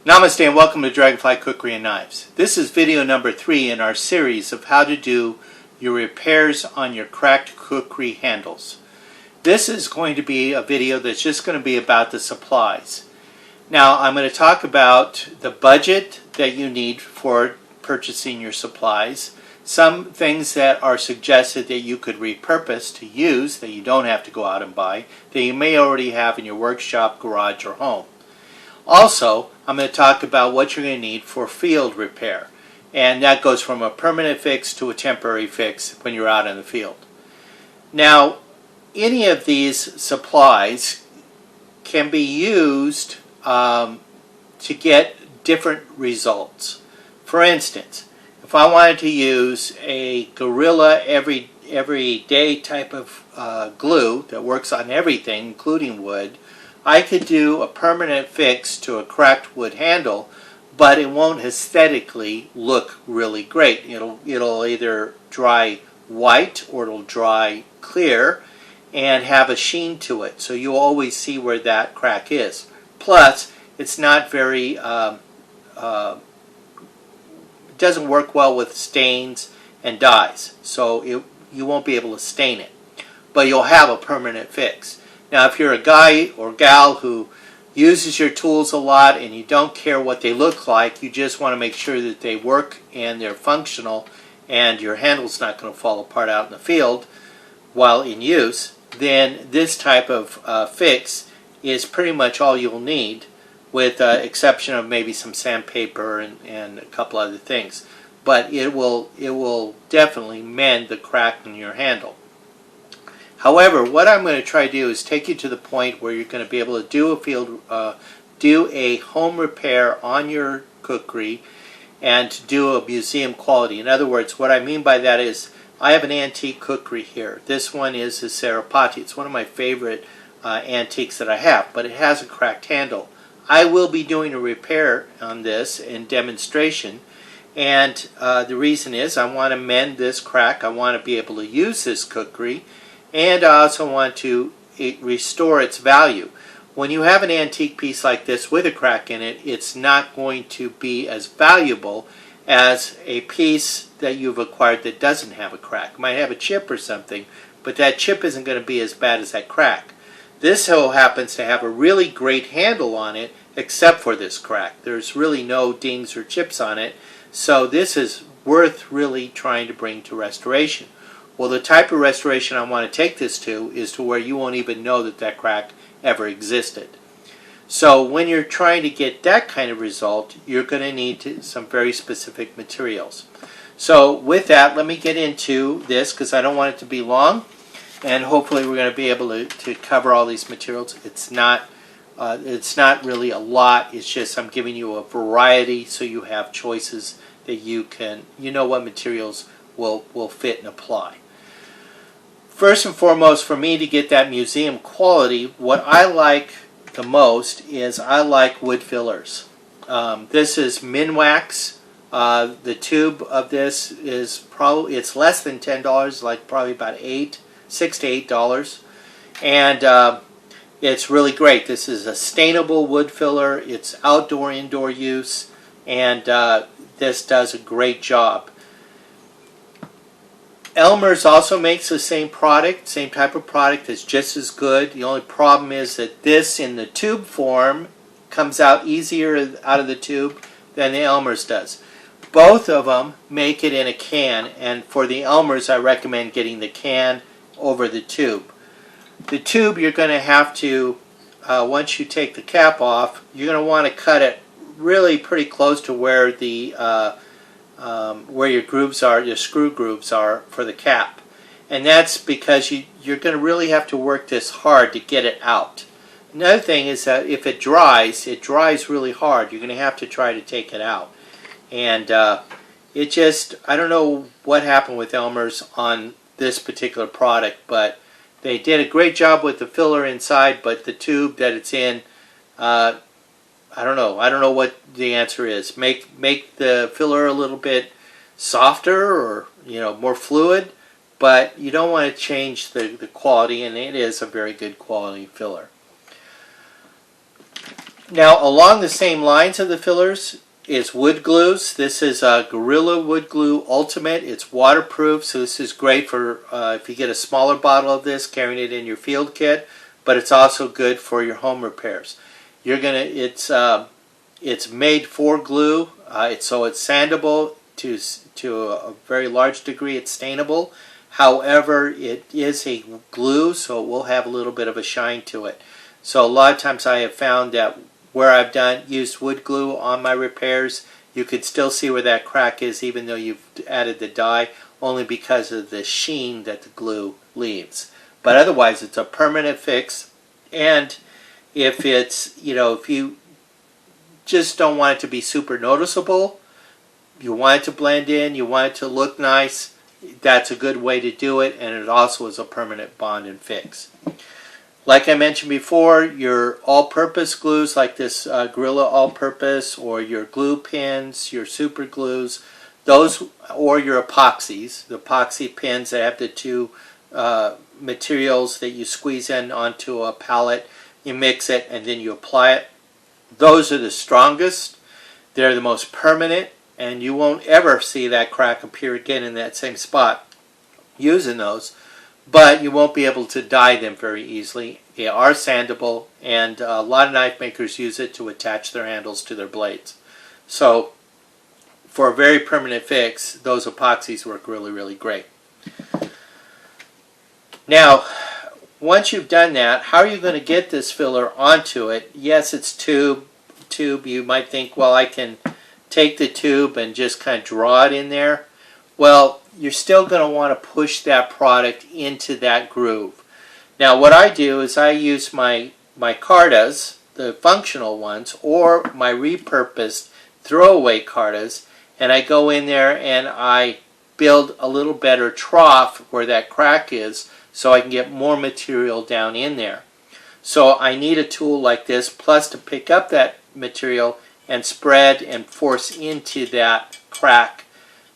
Namaste and welcome to Dragonfly Cookery and Knives. This is video number 3 in our series of how to do your repairs on your cracked kukri handles. This is going to be a video that's just going to be about the supplies. Now I'm going to talk about the budget that you need for purchasing your supplies, some things that are suggested that you could repurpose to use that you don't have to go out and buy, that you may already have in your workshop, garage, or home. Also, I'm going to talk about what you're going to need for field repair. And that goes from a permanent fix to a temporary fix when you're out in the field. Now, any of these supplies can be used to get different results. For instance, if I wanted to use a Gorilla everyday type of glue that works on everything, including wood, I could do a permanent fix to a cracked wood handle, but it won't aesthetically look really great. It'll either dry white or it'll dry clear and have a sheen to it, so you'll always see where that crack is. Plus, it's not very, it doesn't work well with stains and dyes, so you won't be able to stain it, but you'll have a permanent fix. Now, if you're a guy or gal who uses your tools a lot and you don't care what they look like, you just want to make sure that they work and they're functional and your handle's not going to fall apart out in the field while in use, then this type of fix is pretty much all you'll need, with the exception of maybe some sandpaper and a couple other things. But it will definitely mend the crack in your handle. However, what I'm going to try to do is take you to the point where you're going to be able to do a home repair on your kukri and do a museum quality. In other words, what I mean by that is I have an antique kukri here. This one is a Sarapati. It's one of my favorite antiques that I have, but it has a cracked handle. I will be doing a repair on this in demonstration, and the reason is I want to mend this crack. I want to be able to use this kukri, and I also want to restore its value. When you have an antique piece like this with a crack in it, it's not going to be as valuable as a piece that you've acquired that doesn't have a crack. It might have a chip or something, but that chip isn't going to be as bad as that crack. This hoe happens to have a really great handle on it, except for this crack. There's really no dings or chips on it, so this is worth really trying to bring to restoration. Well, the type of restoration I want to take this to is to where you won't even know that that crack ever existed. So when you're trying to get that kind of result, you're going to need some very specific materials. So with that, let me get into this because I don't want it to be long, and hopefully we're going to be able to cover all these materials. It's not really a lot. It's just I'm giving you a variety so you have choices that you know what materials will fit and apply. First and foremost, for me to get that museum quality, what I like the most is I like wood fillers. This is Minwax. The tube of this is it's less than $10, like probably about $6 to $8, and it's really great. This is a stainable wood filler. It's outdoor, indoor use, and this does a great job. Elmer's also makes the same product, same type of product. It's just as good. The only problem is that this in the tube form comes out easier out of the tube than the Elmer's does. Both of them make it in a can, and for the Elmer's I recommend getting the can over the tube. The tube you're going to have to, once you take the cap off, you're going to want to cut it really pretty close to where the where your grooves are, your screw grooves are for the cap. And that's because you're going to really have to work this hard to get it out. Another thing is that if it dries really hard. You're going to have to try to take it out. And I don't know what happened with Elmer's on this particular product, but they did a great job with the filler inside, but the tube that it's in, I don't know what the answer is. Make the filler a little bit softer or more fluid, but you don't want to change the quality, and it is a very good quality filler. Now, along the same lines of the fillers is wood glues. This is Gorilla Wood Glue Ultimate. It's waterproof, so this is great for if you get a smaller bottle of this, carrying it in your field kit. But it's also good for your home repairs. It's made for glue. So it's sandable to a very large degree. It's stainable. However, it is a glue, so it will have a little bit of a shine to it. So a lot of times I have found that where I've used wood glue on my repairs, you could still see where that crack is even though you've added the dye, only because of the sheen that the glue leaves. But otherwise it's a permanent fix, and if it's, if you just don't want it to be super noticeable, you want it to blend in, you want it to look nice, that's a good way to do it, and it also is a permanent bond and fix. Like I mentioned before, your all-purpose glues like this Gorilla All-Purpose, or your glue pins, your super glues, those, or your epoxies, the epoxy pins that have the two materials that you squeeze in onto a pallet, you mix it and then you apply it. Those are the strongest, they're the most permanent, and you won't ever see that crack appear again in that same spot using those. But you won't be able to dye them very easily. They are sandable, and a lot of knife makers use it to attach their handles to their blades. So for a very permanent fix, those epoxies work really, really great. Now, once you've done that, how are you going to get this filler onto it? Yes, it's tube. You might think, well, I can take the tube and just kind of draw it in there. Well, you're still going to want to push that product into that groove. Now, what I do is I use my cartas, the functional ones, or my repurposed throwaway cartas, and I go in there and I build a little better trough where that crack is so I can get more material down in there. So I need a tool like this, plus to pick up that material and spread and force into that crack,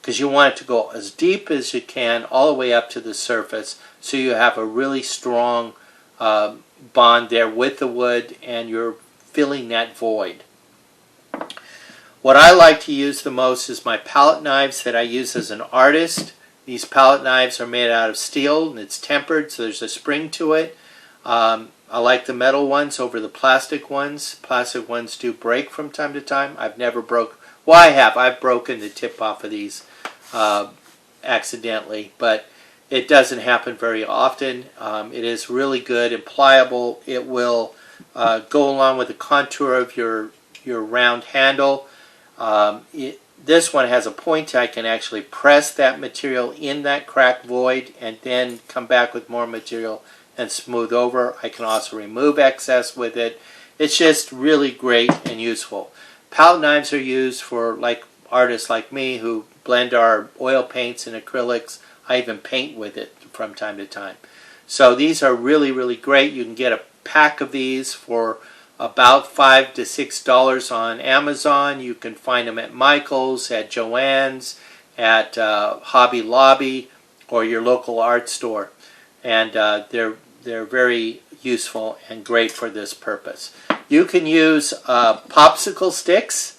because you want it to go as deep as you can all the way up to the surface, so you have a really strong bond there with the wood and you're filling that void. What I like to use the most is my palette knives that I use as an artist. These palette knives are made out of steel and it's tempered, so there's a spring to it. I like the metal ones over the plastic ones. Plastic ones do break from time to time. I've never broke. Well, I have. I've broken the tip off of these accidentally, but it doesn't happen very often. It is really good and pliable. It will go along with the contour of your round handle. This one has a point. I can actually press that material in that crack void and then come back with more material and smooth over. I can also remove excess with it. It's just really great and useful. Palette knives are used for artists like me who blend our oil paints and acrylics. I even paint with it from time to time. So these are really, really great. You can get a pack of these for about $5 to $6 on Amazon. You can find them at Michael's, at Joann's, at Hobby Lobby, or your local art store. And they're very useful and great for this purpose. You can use popsicle sticks,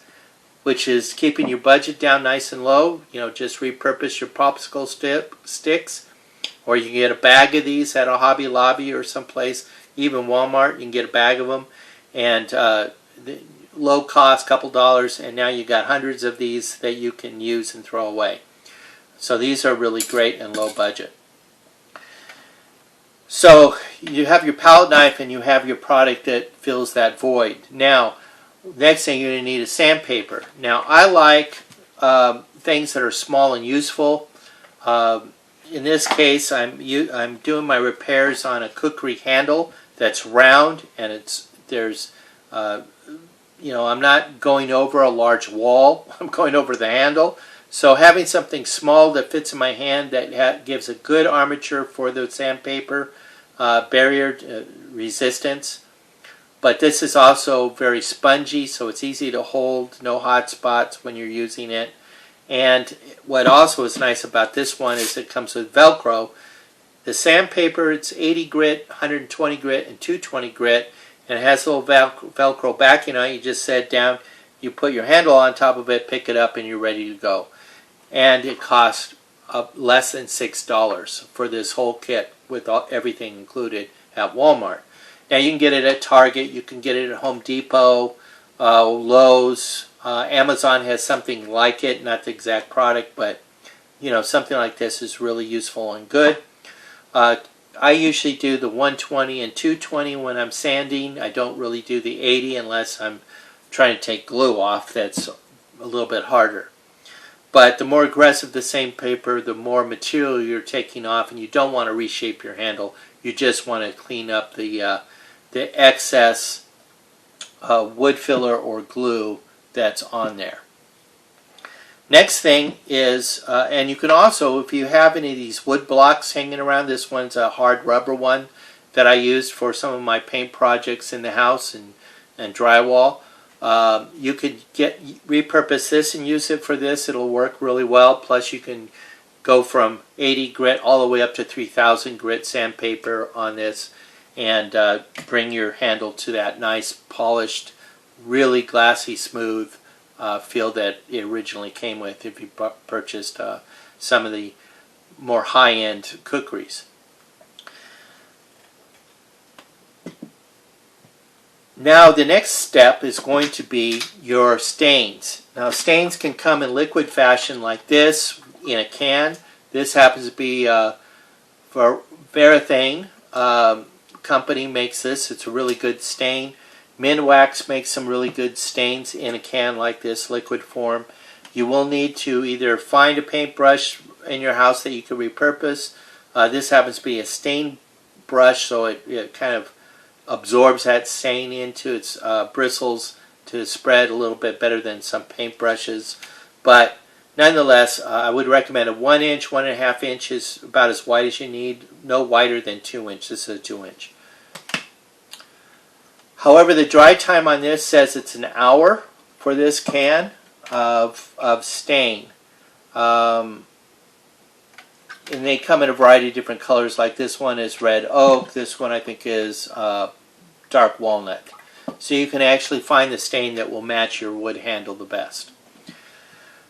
which is keeping your budget down nice and low. Just repurpose your popsicle sticks. Or you can get a bag of these at a Hobby Lobby or someplace, even Walmart. You can get a bag of them. And low cost, couple dollars, and now you got hundreds of these that you can use and throw away. So these are really great and low budget. So you have your palette knife and you have your product that fills that void. Now, next thing you're going to need is sandpaper. Now, I like things that are small and useful. In this case, I'm doing my repairs on a Kukri handle that's round, and I'm not going over a large wall. I'm going over the handle. So having something small that fits in my hand that gives a good armature for the sandpaper, barrier resistance. But this is also very spongy, so it's easy to hold, no hot spots when you're using it. And what also is nice about this one is it comes with Velcro. The sandpaper, it's 80 grit, 120 grit, and 220 grit. and it has a little Velcro backing on it. You just set it down, you put your handle on top of it, pick it up, and you're ready to go. And it costs less than $6 for this whole kit with everything included at Walmart. Now you can get it at Target, you can get it at Home Depot, Lowe's. Amazon has something like it, not the exact product, but something like this is really useful and good. I usually do the 120 and 220 when I'm sanding. I don't really do the 80 unless I'm trying to take glue off. That's a little bit harder. But the more aggressive the sandpaper, the more material you're taking off, and you don't want to reshape your handle. You just want to clean up the excess wood filler or glue that's on there. Next thing is, and you can also, if you have any of these wood blocks hanging around, this one's a hard rubber one that I used for some of my paint projects in the house and drywall. You could repurpose this and use it for this. It'll work really well. Plus you can go from 80 grit all the way up to 3000 grit sandpaper on this and bring your handle to that nice polished, really glassy smooth feel that it originally came with if you purchased some of the more high-end Kukris. Now the next step is going to be your stains. Now stains can come in liquid fashion like this in a can. This happens to be for Varathane company makes this. It's a really good stain. Minwax makes some really good stains in a can like this, liquid form. You will need to either find a paintbrush in your house that you can repurpose. This happens to be a stain brush, so it kind of absorbs that stain into its bristles to spread a little bit better than some paint brushes. But nonetheless, I would recommend a 1 inch, 1.5 inches, about as wide as you need, no wider than 2 inches. This is a 2 inch. However, the dry time on this says it's an hour for this can of stain. And they come in a variety of different colors, like this one is red oak, this one I think is dark walnut. So you can actually find the stain that will match your wood handle the best.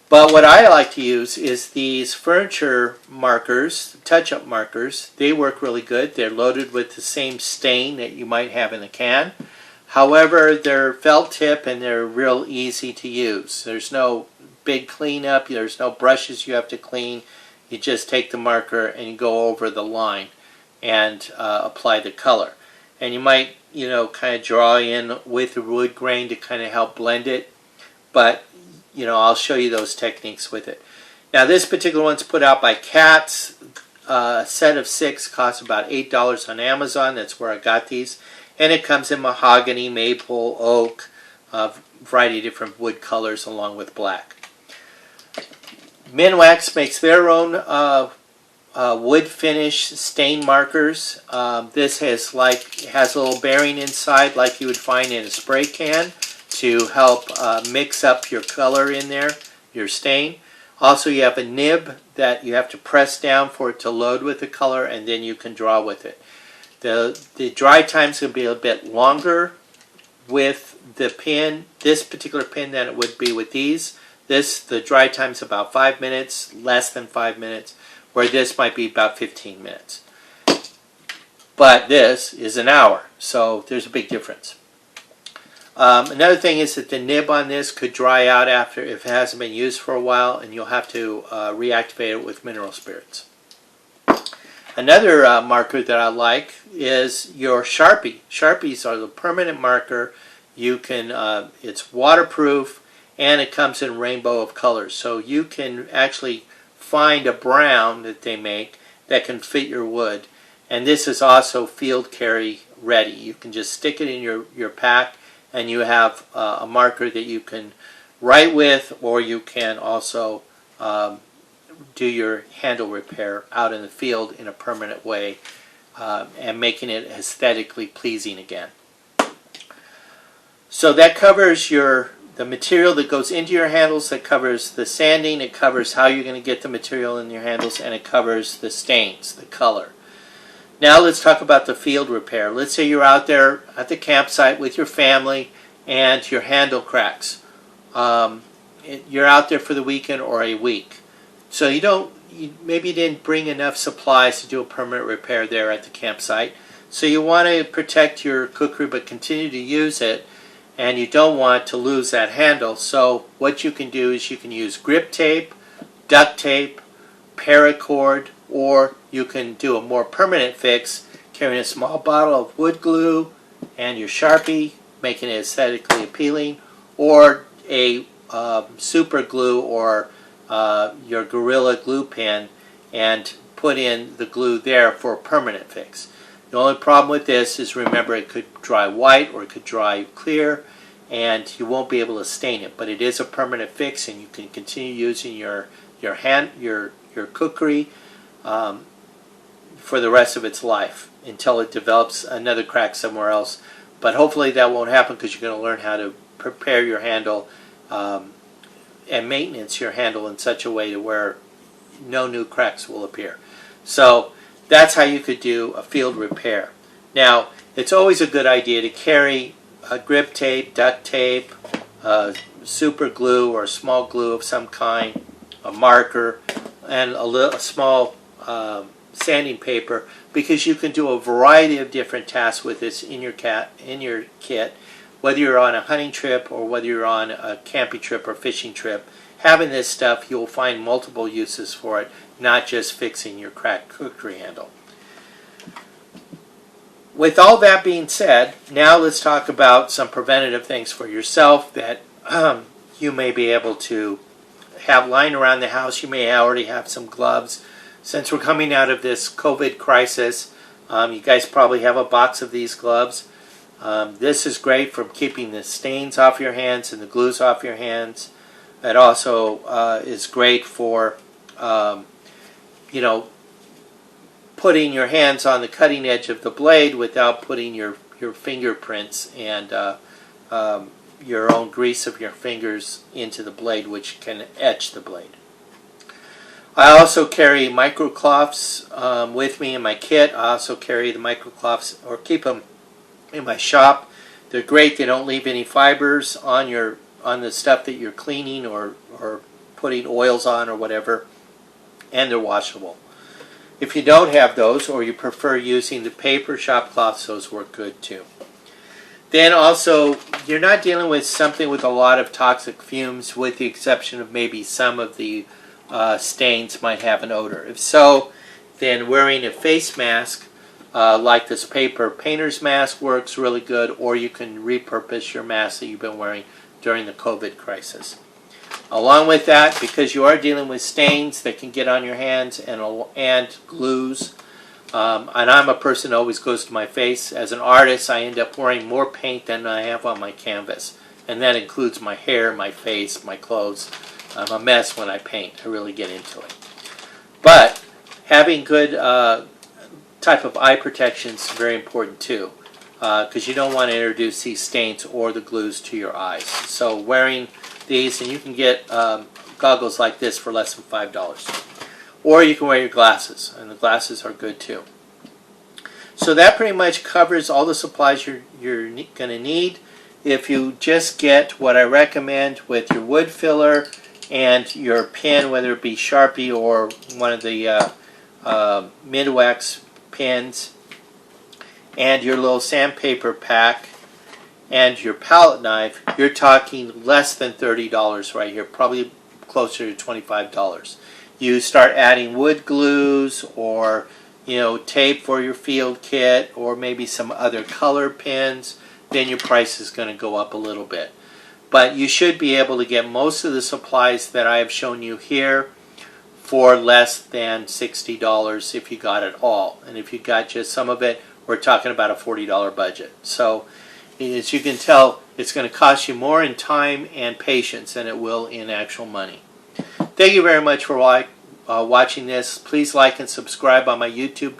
But what I like to use is these furniture markers, touch-up markers. They work really good. They're loaded with the same stain that you might have in a can. However, they're felt tip and they're real easy to use. There's no big cleanup. There's no brushes you have to clean. You just take the marker and you go over the line and apply the color. And you might, kind of draw in with the wood grain to kind of help blend it. But, I'll show you those techniques with it. Now, this particular one's put out by Katz. A set of 6 costs about $8 on Amazon. That's where I got these. And it comes in mahogany, maple, oak, a variety of different wood colors along with black. Minwax makes their own wood finish stain markers. This has a little bearing inside like you would find in a spray can to help mix up your color in there, your stain. Also, you have a nib that you have to press down for it to load with the color, and then you can draw with it. The dry time's going to be a bit longer with the pin, this particular pin, than it would be with these. The dry time's about 5 minutes, less than 5 minutes, where this might be about 15 minutes. But this is an hour, so there's a big difference. Another thing is that the nib on this could dry out after if it hasn't been used for a while, and you'll have to reactivate it with mineral spirits. Another marker that I like is your Sharpie. Sharpies are the permanent marker. You can, it's waterproof, and it comes in a rainbow of colors. So you can actually find a brown that they make that can fit your wood. And this is also field carry ready. You can just stick it in your pack, and you have a marker that you can write with, or you can also do your handle repair out in the field in a permanent way, and making it aesthetically pleasing again. So that covers the material that goes into your handles, that covers the sanding, it covers how you're going to get the material in your handles, and it covers the stains, the color. Now let's talk about the field repair. Let's say you're out there at the campsite with your family and your handle cracks. You're out there for the weekend or a week. So maybe you didn't bring enough supplies to do a permanent repair there at the campsite. So you want to protect your kukri but continue to use it, and you don't want to lose that handle. So what you can do is you can use grip tape, duct tape, paracord, or you can do a more permanent fix carrying a small bottle of wood glue and your Sharpie, making it aesthetically appealing, or a super glue or your Gorilla glue pen, and put in the glue there for a permanent fix. The only problem with this is, remember, it could dry white or it could dry clear, and you won't be able to stain it. But it is a permanent fix, and you can continue using your kukri for the rest of its life until it develops another crack somewhere else. But hopefully that won't happen, because you're going to learn how to prepare your handle and maintenance your handle in such a way to where no new cracks will appear. So that's how you could do a field repair. Now, it's always a good idea to carry a grip tape, duct tape, super glue or small glue of some kind, a marker, and a small sanding paper, because you can do a variety of different tasks with this in your kit. Whether you're on a hunting trip or whether you're on a camping trip or fishing trip, having this stuff, you'll find multiple uses for it, not just fixing your cracked kukri handle. With all that being said, now let's talk about some preventative things for yourself that you may be able to have lying around the house. You may already have some gloves. Since we're coming out of this COVID crisis, you guys probably have a box of these gloves. This is great for keeping the stains off your hands and the glues off your hands. It also is great for, putting your hands on the cutting edge of the blade without putting your fingerprints and your own grease of your fingers into the blade, which can etch the blade. I also carry microcloths with me in my kit. I also carry the microcloths, or keep them in my shop. They're great. They don't leave any fibers on the stuff that you're cleaning or putting oils on or whatever, and they're washable. If you don't have those, or you prefer using the paper shop cloths, those work good too. Then also, you're not dealing with something with a lot of toxic fumes, with the exception of maybe some of the stains might have an odor. If so, then wearing a face mask like this paper painter's mask works really good, or you can repurpose your mask that you've been wearing during the COVID crisis. Along with that, because you are dealing with stains that can get on your hands and glues, and I'm a person who always goes to my face. As an artist, I end up wearing more paint than I have on my canvas, and that includes my hair, my face, my clothes. I'm a mess when I paint. I really get into it. But having good type of eye protection is very important too, because you don't want to introduce these stains or the glues to your eyes. So wearing these, and you can get goggles like this for less than $5. Or you can wear your glasses, and the glasses are good too. So that pretty much covers all the supplies you're going to need. If you just get what I recommend with your wood filler and your pen, whether it be Sharpie or one of the Midwax pens, and your little sandpaper pack, and your palette knife, you're talking less than $30 right here, probably closer to $25. You start adding wood glues or tape for your field kit, or maybe some other color pens, then your price is going to go up a little bit. But you should be able to get most of the supplies that I have shown you here for less than $60 if you got it all. And if you got just some of it, we're talking about a $40 budget. So as you can tell, it's going to cost you more in time and patience than it will in actual money. Thank you very much for watching this. Please like and subscribe on my YouTube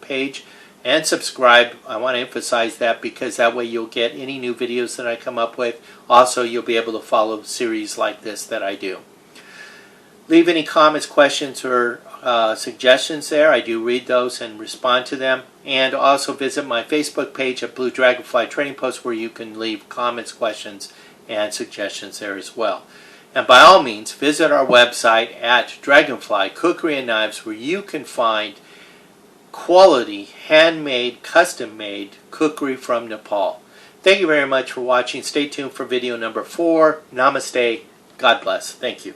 page. And subscribe. I want to emphasize that, because that way you'll get any new videos that I come up with. Also, you'll be able to follow series like this that I do. Leave any comments, questions, or suggestions there. I do read those and respond to them. And also visit my Facebook page at Blue Dragonfly Trading Post, where you can leave comments, questions, and suggestions there as well. And by all means, visit our website at Dragonfly Kukri and Knives, where you can find quality, handmade, custom-made kukri from Nepal. Thank you very much for watching. Stay tuned for video number 4. Namaste. God bless. Thank you.